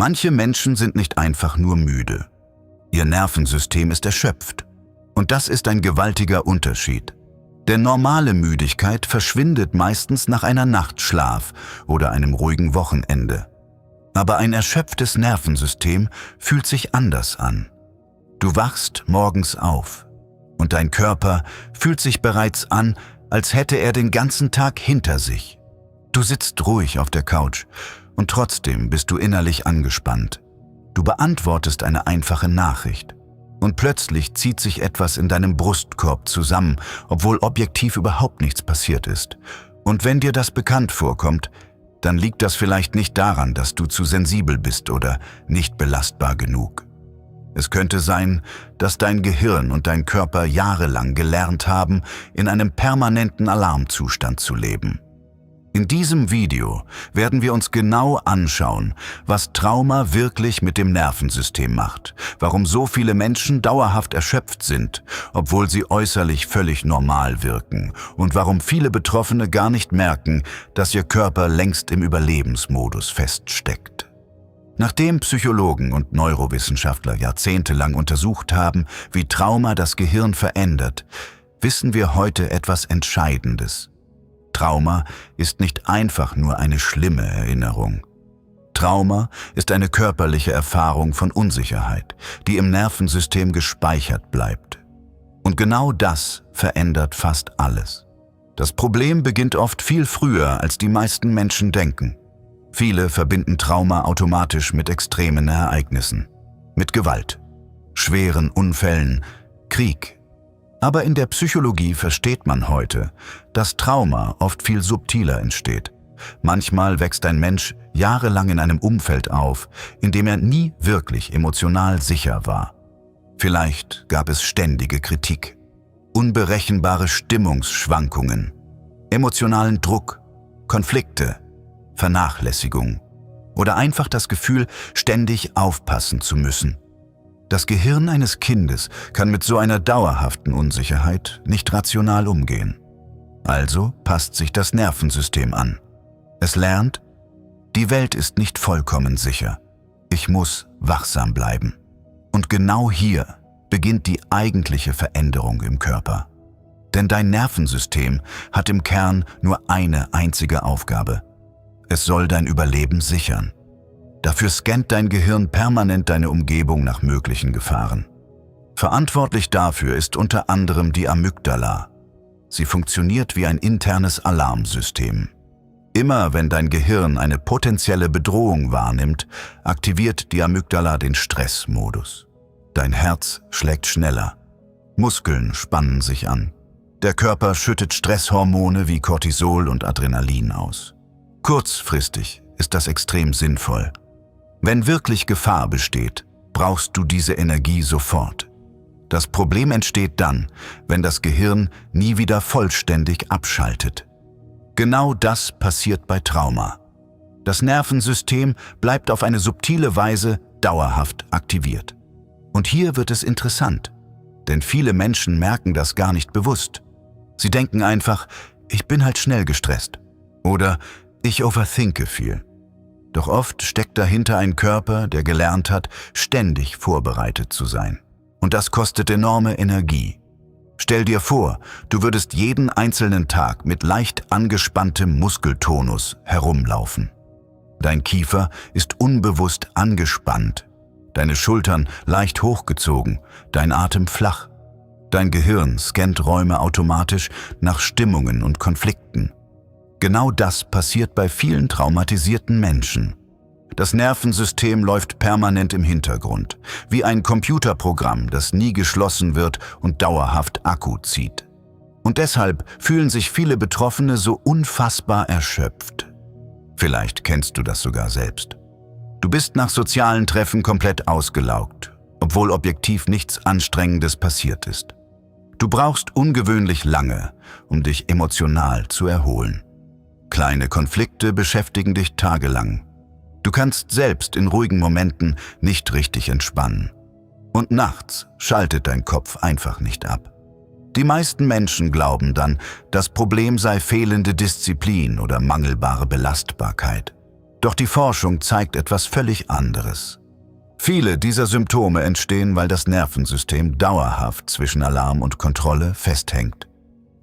Manche Menschen sind nicht einfach nur müde. Ihr Nervensystem ist erschöpft. Und das ist ein gewaltiger Unterschied. Denn normale Müdigkeit verschwindet meistens nach einer Nacht Schlaf oder einem ruhigen Wochenende. Aber ein erschöpftes Nervensystem fühlt sich anders an. Du wachst morgens auf und dein Körper fühlt sich bereits an, als hätte er den ganzen Tag hinter sich. Du sitzt ruhig auf der Couch und trotzdem bist du innerlich angespannt. Du beantwortest eine einfache Nachricht und plötzlich zieht sich etwas in deinem Brustkorb zusammen, obwohl objektiv überhaupt nichts passiert ist. Und wenn dir das bekannt vorkommt, dann liegt das vielleicht nicht daran, dass du zu sensibel bist oder nicht belastbar genug. Es könnte sein, dass dein Gehirn und dein Körper jahrelang gelernt haben, in einem permanenten Alarmzustand zu leben. In diesem Video werden wir uns genau anschauen, was Trauma wirklich mit dem Nervensystem macht, warum so viele Menschen dauerhaft erschöpft sind, obwohl sie äußerlich völlig normal wirken, und warum viele Betroffene gar nicht merken, dass ihr Körper längst im Überlebensmodus feststeckt. Nachdem Psychologen und Neurowissenschaftler jahrzehntelang untersucht haben, wie Trauma das Gehirn verändert, wissen wir heute etwas Entscheidendes. Trauma ist nicht einfach nur eine schlimme Erinnerung. Trauma ist eine körperliche Erfahrung von Unsicherheit, die im Nervensystem gespeichert bleibt. Und genau das verändert fast alles. Das Problem beginnt oft viel früher, als die meisten Menschen denken. Viele verbinden Trauma automatisch mit extremen Ereignissen, mit Gewalt, schweren Unfällen, Krieg. Aber in der Psychologie versteht man heute, dass Trauma oft viel subtiler entsteht. Manchmal wächst ein Mensch jahrelang in einem Umfeld auf, in dem er nie wirklich emotional sicher war. Vielleicht gab es ständige Kritik, unberechenbare Stimmungsschwankungen, emotionalen Druck, Konflikte, Vernachlässigung oder einfach das Gefühl, ständig aufpassen zu müssen. Das Gehirn eines Kindes kann mit so einer dauerhaften Unsicherheit nicht rational umgehen. Also passt sich das Nervensystem an. Es lernt, die Welt ist nicht vollkommen sicher. Ich muss wachsam bleiben. Und genau hier beginnt die eigentliche Veränderung im Körper. Denn dein Nervensystem hat im Kern nur eine einzige Aufgabe. Es soll dein Überleben sichern. Dafür scannt dein Gehirn permanent deine Umgebung nach möglichen Gefahren. Verantwortlich dafür ist unter anderem die Amygdala. Sie funktioniert wie ein internes Alarmsystem. Immer wenn dein Gehirn eine potenzielle Bedrohung wahrnimmt, aktiviert die Amygdala den Stressmodus. Dein Herz schlägt schneller. Muskeln spannen sich an. Der Körper schüttet Stresshormone wie Cortisol und Adrenalin aus. Kurzfristig ist das extrem sinnvoll. Wenn wirklich Gefahr besteht, brauchst du diese Energie sofort. Das Problem entsteht dann, wenn das Gehirn nie wieder vollständig abschaltet. Genau das passiert bei Trauma. Das Nervensystem bleibt auf eine subtile Weise dauerhaft aktiviert. Und hier wird es interessant, denn viele Menschen merken das gar nicht bewusst. Sie denken einfach, ich bin halt schnell gestresst oder ich overthinke viel. Doch oft steckt dahinter ein Körper, der gelernt hat, ständig vorbereitet zu sein. Und das kostet enorme Energie. Stell dir vor, du würdest jeden einzelnen Tag mit leicht angespanntem Muskeltonus herumlaufen. Dein Kiefer ist unbewusst angespannt, deine Schultern leicht hochgezogen, dein Atem flach. Dein Gehirn scannt Räume automatisch nach Stimmungen und Konflikten. Genau das passiert bei vielen traumatisierten Menschen. Das Nervensystem läuft permanent im Hintergrund, wie ein Computerprogramm, das nie geschlossen wird und dauerhaft Akku zieht. Und deshalb fühlen sich viele Betroffene so unfassbar erschöpft. Vielleicht kennst du das sogar selbst. Du bist nach sozialen Treffen komplett ausgelaugt, obwohl objektiv nichts Anstrengendes passiert ist. Du brauchst ungewöhnlich lange, um dich emotional zu erholen. Kleine Konflikte beschäftigen dich tagelang. Du kannst selbst in ruhigen Momenten nicht richtig entspannen. Und nachts schaltet dein Kopf einfach nicht ab. Die meisten Menschen glauben dann, das Problem sei fehlende Disziplin oder mangelbare Belastbarkeit. Doch die Forschung zeigt etwas völlig anderes. Viele dieser Symptome entstehen, weil das Nervensystem dauerhaft zwischen Alarm und Kontrolle festhängt.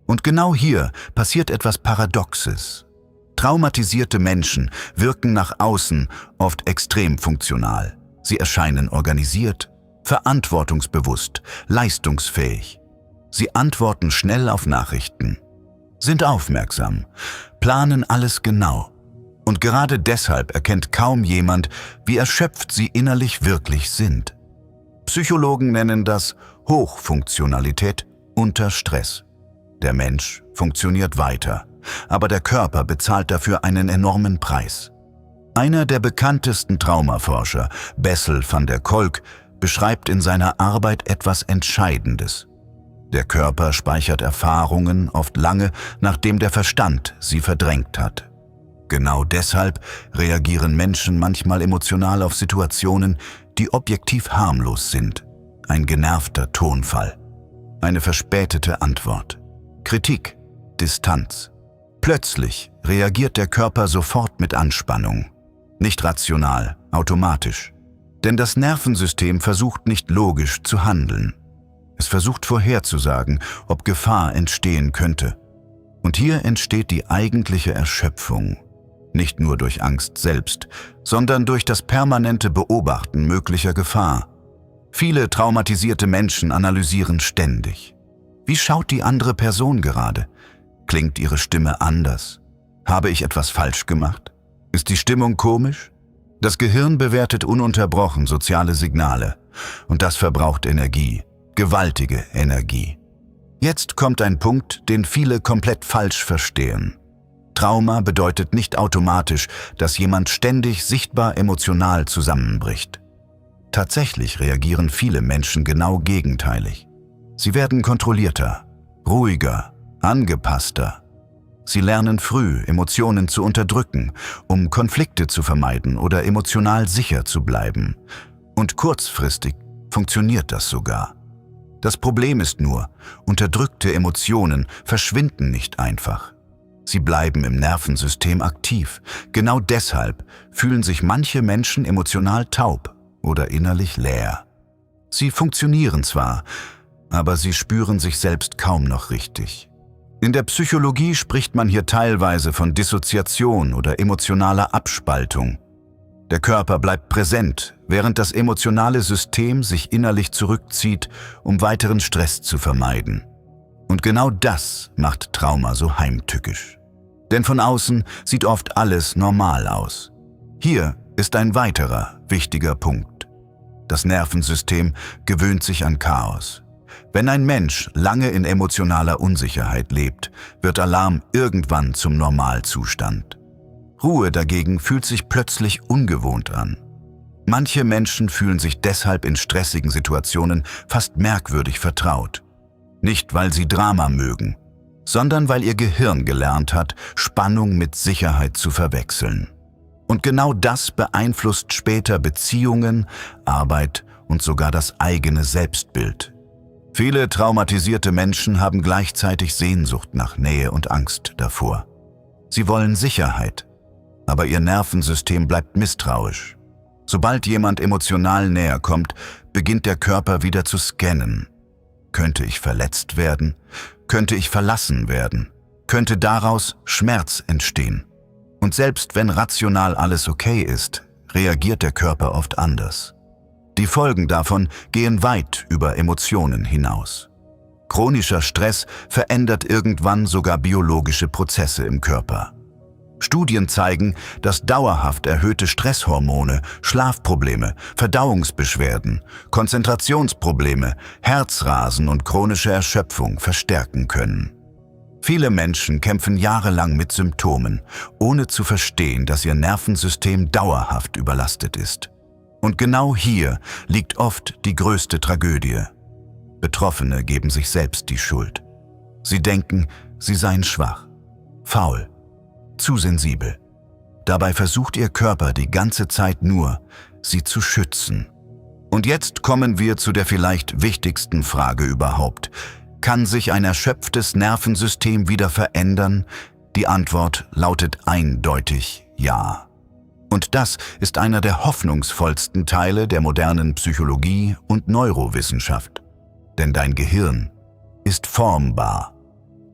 Und genau hier passiert etwas Paradoxes. Traumatisierte Menschen wirken nach außen oft extrem funktional. Sie erscheinen organisiert, verantwortungsbewusst, leistungsfähig. Sie antworten schnell auf Nachrichten, sind aufmerksam, planen alles genau. Und gerade deshalb erkennt kaum jemand, wie erschöpft sie innerlich wirklich sind. Psychologen nennen das Hochfunktionalität unter Stress. Der Mensch funktioniert weiter, aber der Körper bezahlt dafür einen enormen Preis. Einer der bekanntesten Traumaforscher, Bessel van der Kolk, beschreibt in seiner Arbeit etwas Entscheidendes. Der Körper speichert Erfahrungen oft lange, nachdem der Verstand sie verdrängt hat. Genau deshalb reagieren Menschen manchmal emotional auf Situationen, die objektiv harmlos sind. Ein genervter Tonfall, eine verspätete Antwort, Kritik, Distanz. Plötzlich reagiert der Körper sofort mit Anspannung. Nicht rational, automatisch. Denn das Nervensystem versucht nicht logisch zu handeln. Es versucht vorherzusagen, ob Gefahr entstehen könnte. Und hier entsteht die eigentliche Erschöpfung. Nicht nur durch Angst selbst, sondern durch das permanente Beobachten möglicher Gefahr. Viele traumatisierte Menschen analysieren ständig. Wie schaut die andere Person gerade? Klingt ihre Stimme anders? Habe ich etwas falsch gemacht? Ist die Stimmung komisch? Das Gehirn bewertet ununterbrochen soziale Signale. Und das verbraucht Energie, gewaltige Energie. Jetzt kommt ein Punkt, den viele komplett falsch verstehen. Trauma bedeutet nicht automatisch, dass jemand ständig sichtbar emotional zusammenbricht. Tatsächlich reagieren viele Menschen genau gegenteilig. Sie werden kontrollierter, ruhiger, angepasster. Sie lernen früh, Emotionen zu unterdrücken, um Konflikte zu vermeiden oder emotional sicher zu bleiben. Und kurzfristig funktioniert das sogar. Das Problem ist nur, unterdrückte Emotionen verschwinden nicht einfach. Sie bleiben im Nervensystem aktiv. Genau deshalb fühlen sich manche Menschen emotional taub oder innerlich leer. Sie funktionieren zwar, aber sie spüren sich selbst kaum noch richtig. In der Psychologie spricht man hier teilweise von Dissoziation oder emotionaler Abspaltung. Der Körper bleibt präsent, während das emotionale System sich innerlich zurückzieht, um weiteren Stress zu vermeiden. Und genau das macht Trauma so heimtückisch. Denn von außen sieht oft alles normal aus. Hier ist ein weiterer wichtiger Punkt. Das Nervensystem gewöhnt sich an Chaos. Wenn ein Mensch lange in emotionaler Unsicherheit lebt, wird Alarm irgendwann zum Normalzustand. Ruhe dagegen fühlt sich plötzlich ungewohnt an. Manche Menschen fühlen sich deshalb in stressigen Situationen fast merkwürdig vertraut. Nicht, weil sie Drama mögen, sondern weil ihr Gehirn gelernt hat, Spannung mit Sicherheit zu verwechseln. Und genau das beeinflusst später Beziehungen, Arbeit und sogar das eigene Selbstbild. Viele traumatisierte Menschen haben gleichzeitig Sehnsucht nach Nähe und Angst davor. Sie wollen Sicherheit, aber ihr Nervensystem bleibt misstrauisch. Sobald jemand emotional näher kommt, beginnt der Körper wieder zu scannen. Könnte ich verletzt werden? Könnte ich verlassen werden? Könnte daraus Schmerz entstehen? Und selbst wenn rational alles okay ist, reagiert der Körper oft anders. Die Folgen davon gehen weit über Emotionen hinaus. Chronischer Stress verändert irgendwann sogar biologische Prozesse im Körper. Studien zeigen, dass dauerhaft erhöhte Stresshormone, Schlafprobleme, Verdauungsbeschwerden, Konzentrationsprobleme, Herzrasen und chronische Erschöpfung verstärken können. Viele Menschen kämpfen jahrelang mit Symptomen, ohne zu verstehen, dass ihr Nervensystem dauerhaft überlastet ist. Und genau hier liegt oft die größte Tragödie. Betroffene geben sich selbst die Schuld. Sie denken, sie seien schwach, faul, zu sensibel. Dabei versucht ihr Körper die ganze Zeit nur, sie zu schützen. Und jetzt kommen wir zu der vielleicht wichtigsten Frage überhaupt. Kann sich ein erschöpftes Nervensystem wieder verändern? Die Antwort lautet eindeutig ja. Und das ist einer der hoffnungsvollsten Teile der modernen Psychologie und Neurowissenschaft. Denn dein Gehirn ist formbar.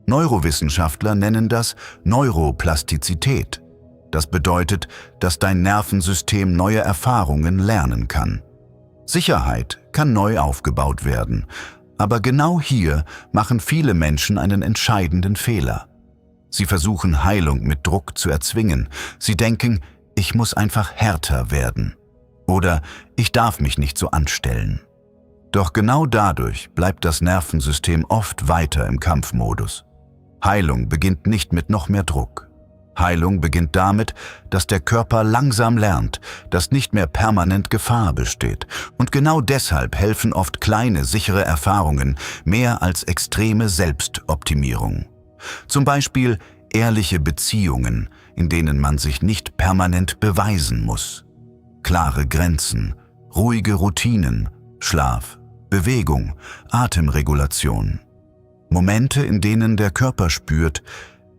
Neurowissenschaftler nennen das Neuroplastizität. Das bedeutet, dass dein Nervensystem neue Erfahrungen lernen kann. Sicherheit kann neu aufgebaut werden, aber genau hier machen viele Menschen einen entscheidenden Fehler. Sie versuchen Heilung mit Druck zu erzwingen. Sie denken, ich muss einfach härter werden. Oder ich darf mich nicht so anstellen. Doch genau dadurch bleibt das Nervensystem oft weiter im Kampfmodus. Heilung beginnt nicht mit noch mehr Druck. Heilung beginnt damit, dass der Körper langsam lernt, dass nicht mehr permanent Gefahr besteht. Und genau deshalb helfen oft kleine, sichere Erfahrungen mehr als extreme Selbstoptimierung. Zum Beispiel ehrliche Beziehungen, in denen man sich nicht permanent beweisen muss. Klare Grenzen, ruhige Routinen, Schlaf, Bewegung, Atemregulation. Momente, in denen der Körper spürt,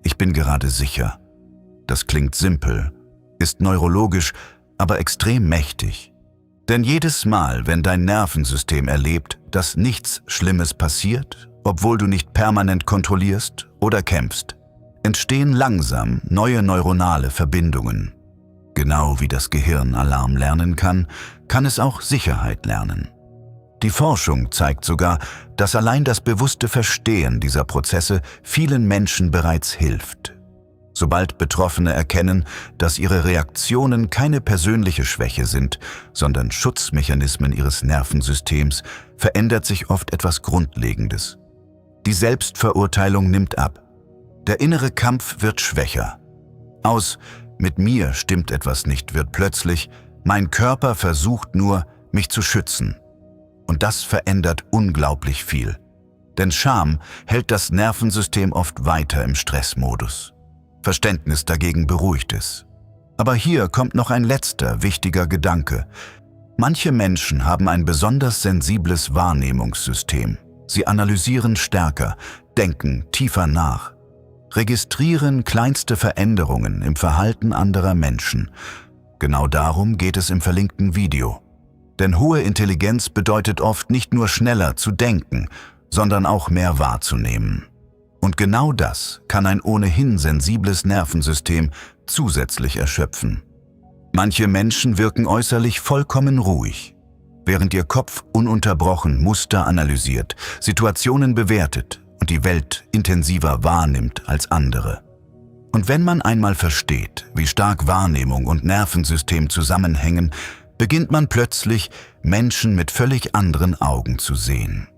ich bin gerade sicher. Das klingt simpel, ist neurologisch, aber extrem mächtig. Denn jedes Mal, wenn dein Nervensystem erlebt, dass nichts Schlimmes passiert, obwohl du nicht permanent kontrollierst oder kämpfst, entstehen langsam neue neuronale Verbindungen. Genau wie das Gehirn Alarm lernen kann, kann es auch Sicherheit lernen. Die Forschung zeigt sogar, dass allein das bewusste Verstehen dieser Prozesse vielen Menschen bereits hilft. Sobald Betroffene erkennen, dass ihre Reaktionen keine persönliche Schwäche sind, sondern Schutzmechanismen ihres Nervensystems, verändert sich oft etwas Grundlegendes. Die Selbstverurteilung nimmt ab. Der innere Kampf wird schwächer. Aus „mit mir stimmt etwas nicht“ wird plötzlich „mein Körper versucht nur, mich zu schützen“. Und das verändert unglaublich viel. Denn Scham hält das Nervensystem oft weiter im Stressmodus. Verständnis dagegen beruhigt es. Aber hier kommt noch ein letzter wichtiger Gedanke. Manche Menschen haben ein besonders sensibles Wahrnehmungssystem. Sie analysieren stärker, denken tiefer nach, registrieren kleinste Veränderungen im Verhalten anderer Menschen. Genau darum geht es im verlinkten Video. Denn hohe Intelligenz bedeutet oft nicht nur schneller zu denken, sondern auch mehr wahrzunehmen. Und genau das kann ein ohnehin sensibles Nervensystem zusätzlich erschöpfen. Manche Menschen wirken äußerlich vollkommen ruhig, während ihr Kopf ununterbrochen Muster analysiert, Situationen bewertet und die Welt intensiver wahrnimmt als andere. Und wenn man einmal versteht, wie stark Wahrnehmung und Nervensystem zusammenhängen, beginnt man plötzlich, Menschen mit völlig anderen Augen zu sehen.